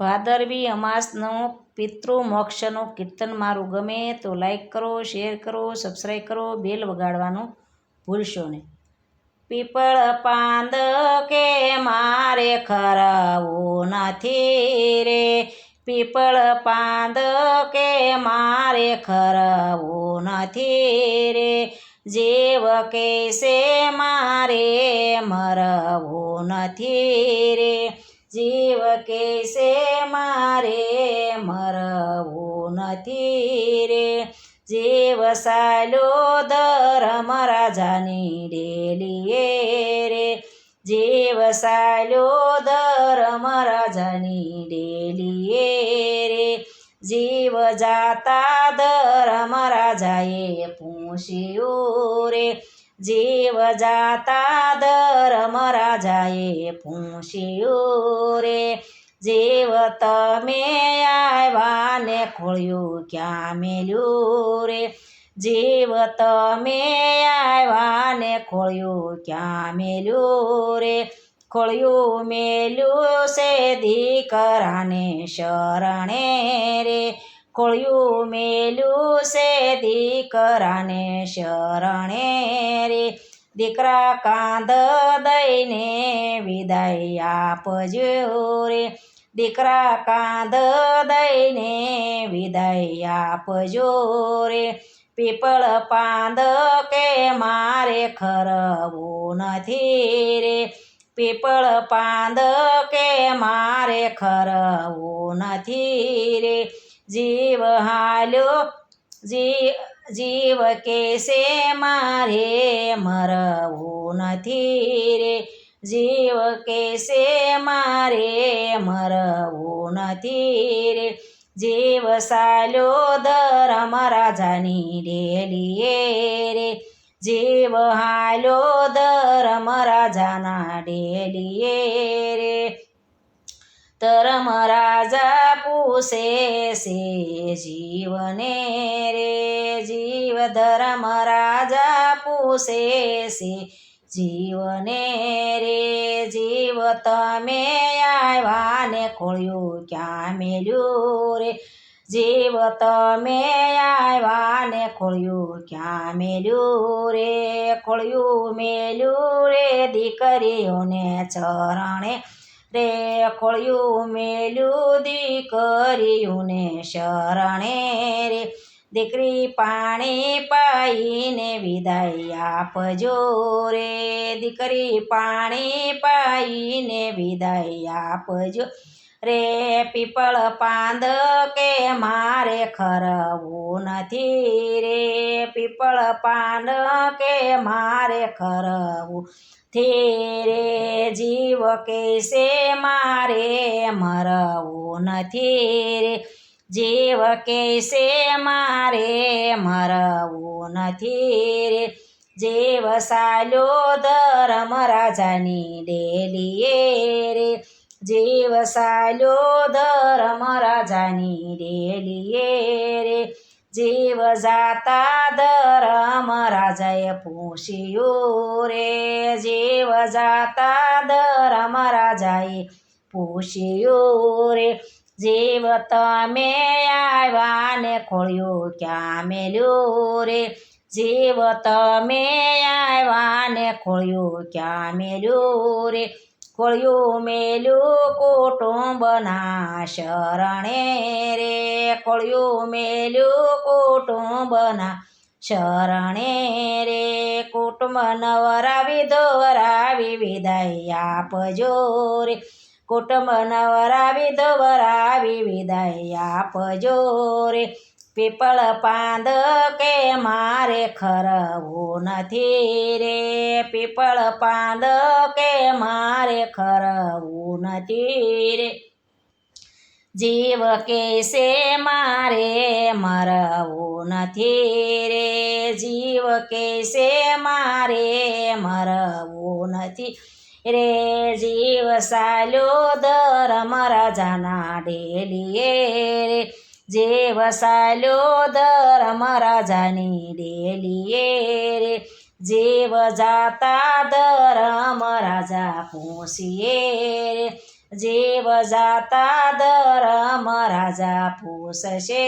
ભાદરવી અમાસનો પિતૃ મોક્ષનું કીર્તન મારું ગમે તો લાઈક કરો, શેર કરો, સબસ્ક્રાઈબ કરો, બેલ વગાડવાનું ભૂલશો નહીં. પીપળ પાંદ કે મારે ખરાવું નથી રે, પીપળ પાંદ કે મારે ખરાવું નથી રે, જીવ કહેશે મારે મરવું નથી રે, જીવ કહેશે મારે મરવું નથી રે, જીવ સાલ્યો ધર્મ રાજાની ડેલીએ રે, જીવ સાલ્યો ધર્મ રાજાની ડેલીએ રે, જીવ જાતા ધર્મ રાજાએ પૂછ્યું રે, જીવ જાતા ધર્મ રાજાએ પૂછ્યું રે, જીવ તમે આવ્યા ને ખોળ્યું ક્યાં મેલ્યું રે, જીવ તમે આવ્યા ને ખોળ્યું ક્યાં મેલ્યું રે, ખોળ્યું મેલ્યું છે દીકરાને શરણે રે, ખોળ્યું મેલ્યું છે દીકરાને શરણે રે, દીકરા કાંધ દઈને વિદાય આપજો રે, દીકરા કાંધ દઈને વિદાય આપજો રે, પીપળ પાંદ કે મારે ખરવું નથી રે, પીપળ પાંદ કે મારે ખરવું નથી રે, જીવ હાલ્યો જીવ કહેશે મારે મરવું નથી રે, જીવ કહેશે મારે મરવું નથી રે, જીવ સાલ્યો ધર્મ રાજાની ડેલીએ રે, જીવ હાલ્યો ધર્મ રાજાના ડેલીએ રે, ધર્મ રાજા પૂછે છે જીવને રે, જીવ ધર્મ રાજા પૂછે છે જીવને રે, જીવ તમે આવ્યા ને ખોળ્યું ક્યાં મેલ્યું રે, જીવ તમે આવ્યા ને ખોળ્યું ક્યાં મેલ્યું રે, ખોળ્યું મેલ્યું રે દીકરીઓને ચરણે રે, ખોળ્યું મેલ્યું દીકરીઓને શરણે રે, દીકરી પાણી પાઈને વિદાય આપજો રે, દીકરી પાણી પાઈને વિદાય આપજો રે, પીપળ પાંદ કે મારે ખરવું નથી રે, પીપળ પાંદ કે મારે ખરવું નથી રે, જીવ કહેશે મારે મરવું નથી રે, જીવ કહેશે મારે મરવું નથી રે, જીવ સાલ્યો ધર્મ રાજાની ડેલીએ રે, જીવ સાલ્યો ધર્મ રાજાની ડેલીએ રે, જીવ જાતા ધર્મ રાજાએ પૂછ્યું રે, જીવ જાતા ધર્મ રાજાએ પૂછ્યું રે, જીવ તમે આવ્યા ને ખોળ્યું ક્યાં મેલ્યું રે, જીવ તમે આવ્યા ને ખોળ્યું ક્યાં મેલ્યું રે, ખોળ્યું મેલ્યું કુટુંબના શરણે રે, ખોળ્યું મેલ્યું કુટુંબના શરણે રે, કુટુંબ નવરાવી ધોરાવી વિદાય આપજો રે, કુટુંબ નવરાવી ધોરાવી વિદાય આપજો રે, પીપળ પાંદ કે મારે ખરવું નથી રે, પીપળ પાંદ કે મારે ખરવું નથી રે, જીવ કહેશે મારે મરવું નથી રે, જીવ કહેશે મારે મરવું નથી રે, જીવ સાલ્યો ધર્મ રાજાના ડેલીએ રે, જીવ સાલ્યો ધર્મ રાજાની ડેલીએ રે, જીવ જાતા ધર્મ રાજા પૂછીએ રે, જીવ જાતા ધર્મ રાજા પૂછશે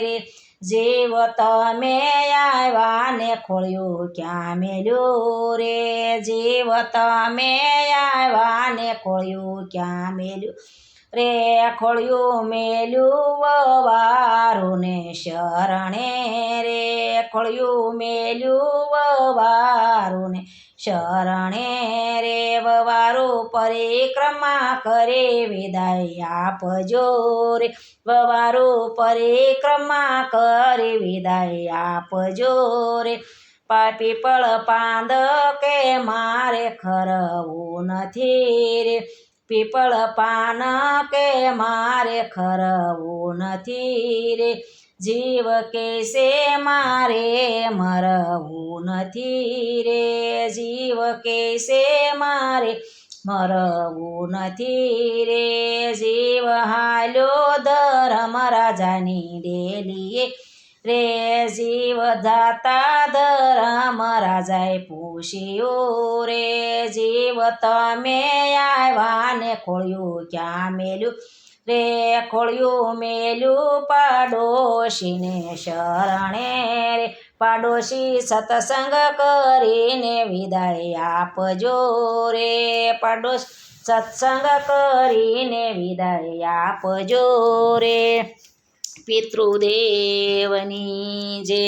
રે જીવ તમે આવ્યા ને ખોળ્યું ક્યાં મેલ્યું રે જીવ તમે આવ્યા ને ખોળ્યું ક્યાં મેલ્યું રે ખોળ્યું મેલ્યું વવારું ને શરણે રે ખોળ્યું મેલ્યું વવારું ને શરણે રે વવારું પરિક્રમા કરે વિદાય આપજો રે વવારું પરિક્રમા કરે વિદાય આપજો રે પીપળ પાંદ કે મારે ખરવું નથી રે પીપળ પાન કે મારે ખરવું નથી રે જીવ કેસે મારે મરવું નથી રે જીવ કેસે મારે મરવું નથી રે જીવ હાલ્યો ધર્મ રાજાની ડેલીએ રે જીવ જાતા ધર્મ રાજાએ પૂછ્યું રે જીવ તમે આવ્યા ને ખોળ્યું ક્યાં મેલ્યું રે ખોળ્યું મેલ્યું પાડોશીને શરણે રે પાડોશી સત્સંગ કરીને વિદાય આપજો રે પાડોશ સત્સંગ કરીને વિદાય આપજો રે પિતૃદેવની જય